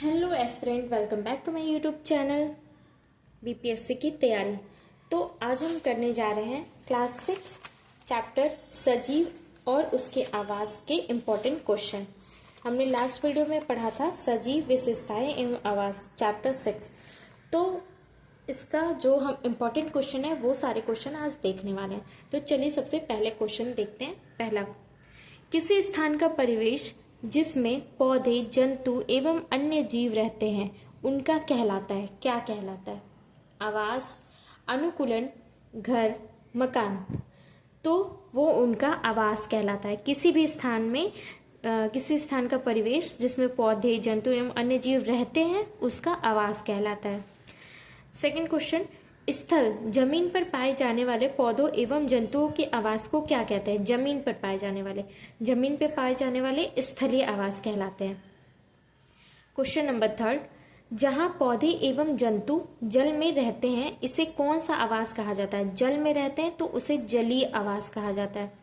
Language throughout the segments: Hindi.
Hello aspirant, welcome back to my YouTube channel BPSC की तैयारी। तो आज हम करने जा रहे हैं क्लास 6 चैप्टर सजीव और उसके आवास के इम्पोर्टेंट क्वेश्चन। हमने लास्ट वीडियो में पढ़ा था सजीव विशेषताएं एवं आवास चैप्टर 6। तो इसका जो हम इम्पोर्टेंट क्वेश्चन है वो सारे क्वेश्चन आज देखने वाले हैं। तो चलिए सबसे पहले क्वेश्चन देखते हैं। पहला, किसी स्थान का परिवेश जिसमें पौधे, जंतु एवं अन्य जीव रहते हैं उनका कहलाता है, क्या कहलाता है? आवास, अनुकूलन, घर, मकान। तो वो उनका आवास कहलाता है। किसी भी स्थान में किसी स्थान का परिवेश जिसमें पौधे, जंतु एवं अन्य जीव रहते हैं उसका आवास कहलाता है। सेकंड क्वेश्चन, स्थल, जमीन पर पाए जाने वाले पौधों एवं जंतुओं के आवास को क्या कहते हैं? जमीन पर पाए जाने वाले स्थलीय आवास कहलाते हैं। क्वेश्चन नंबर थर्ड, जहां पौधे एवं जंतु जल में रहते हैं इसे कौन सा आवास कहा जाता है? जल में रहते हैं तो उसे जलीय आवास कहा जाता है।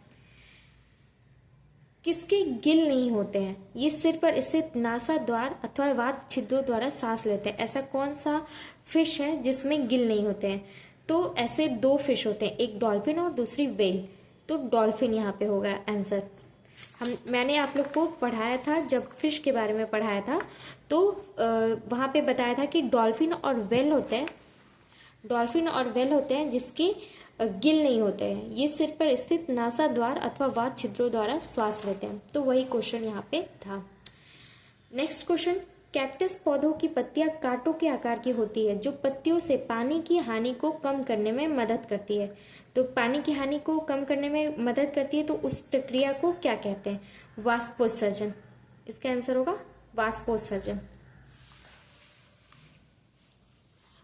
किसके गिल नहीं होते हैं? ये सिर पर स्थित नासा द्वार अथवा वात छिद्रों द्वारा सांस लेते हैं। ऐसा कौन सा फिश है जिसमें गिल नहीं होते हैं? तो ऐसे दो फिश होते हैं, एक डॉल्फिन और दूसरी व्हेल। तो डॉल्फिन यहाँ पे होगा आंसर। मैंने आप लोग को पढ़ाया था, जब फिश के बारे में पढ़ाया था तो वहाँ पे बताया था कि डॉल्फिन और व्हेल होते हैं जिसके गिल नहीं होते हैं। ये सिर पर स्थित नासा द्वार अथवा वात छिद्रों द्वारा श्वास लेते हैं। तो वही क्वेश्चन यहाँ पे था। नेक्स्ट क्वेश्चन, कैक्टस पौधों की पत्तियां कांटों के आकार की होती है जो पत्तियों से पानी की हानि को कम करने में मदद करती है। तो पानी की हानि को कम करने में मदद करती है तो उस प्रक्रिया को क्या कहते हैं? वाष्पोत्सर्जन। इसका आंसर होगा वाष्पोत्सर्जन।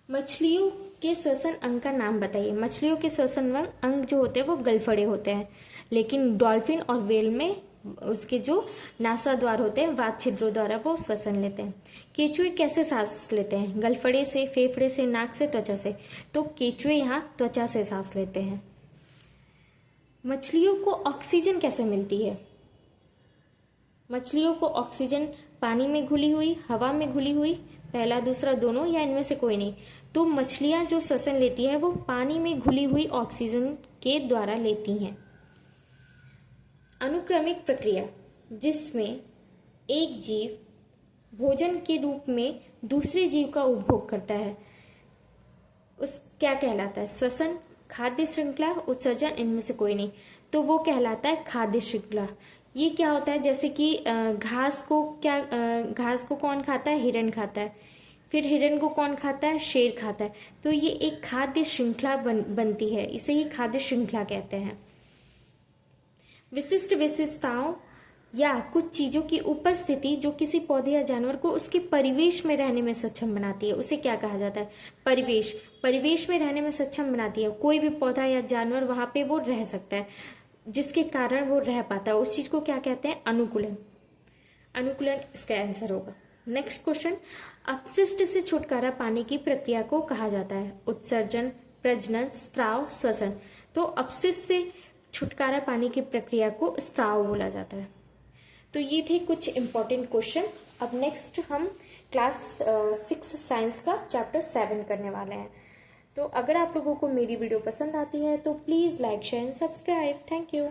मछलियों के श्वसन अंग का नाम बताइए। मछलियों के श्वसन अंग जो होते हैं वो गलफड़े होते हैं, लेकिन डॉल्फिन और व्हेल में उसके जो नासा द्वार होते हैं, वात छिद्रों द्वारा वो श्वसन लेते हैं। केंचुए कैसे सांस लेते हैं? गलफड़े से, फेफड़े से, नाक से, त्वचा से। तो केंचुए यहाँ त्वचा से सांस लेते हैं। मछलियों को ऑक्सीजन कैसे मिलती है? मछलियों को ऑक्सीजन पानी में घुली हुई, हवा में घुली हुई, पहला दूसरा दोनों, या इनमें से कोई नहीं। तो मछलियां जो श्वसन लेती है वो पानी में घुली हुई ऑक्सीजन के द्वारा लेती हैं। अनुक्रमिक प्रक्रिया जिसमें एक जीव भोजन के रूप में दूसरे जीव का उपभोग करता है उस क्या कहलाता है? श्वसन, खाद्य श्रृंखला, उत्सर्जन, इनमें से कोई नहीं। तो वो कहलाता है खाद्य श्रृंखला। ये क्या होता है? जैसे कि घास को कौन खाता है? हिरण खाता है। फिर हिरण को कौन खाता है? शेर खाता है। तो ये एक खाद्य श्रृंखला बनती है, इसे ही खाद्य श्रृंखला कहते हैं। विशिष्ट विशेषताओं या कुछ चीजों की उपस्थिति जो किसी पौधे या जानवर को उसके परिवेश में रहने में सक्षम बनाती है उसे क्या कहा जाता है? परिवेश में रहने में सक्षम बनाती है। कोई भी पौधा या जानवर वहां पे वो रह सकता है, जिसके कारण वो रह पाता है। उस चीज को क्या कहते हैं? अनुकूलन। इसका आंसर होगा। नेक्स्ट क्वेश्चन, अपशिष्ट से छुटकारा पाने की प्रक्रिया को कहा जाता है? उत्सर्जन, प्रजनन, स्त्राव, श्वसन। तो अपशिष्ट से छुटकारा पाने की प्रक्रिया को स्त्राव बोला जाता है। तो ये थे कुछ इंपॉर्टेंट क्वेश्चन। अब नेक्स्ट हम क्लास 6 साइंस का चैप्टर 7 करने वाले हैं। तो अगर आप लोगों को मेरी वीडियो पसंद आती है तो please like, share and subscribe. Thank you.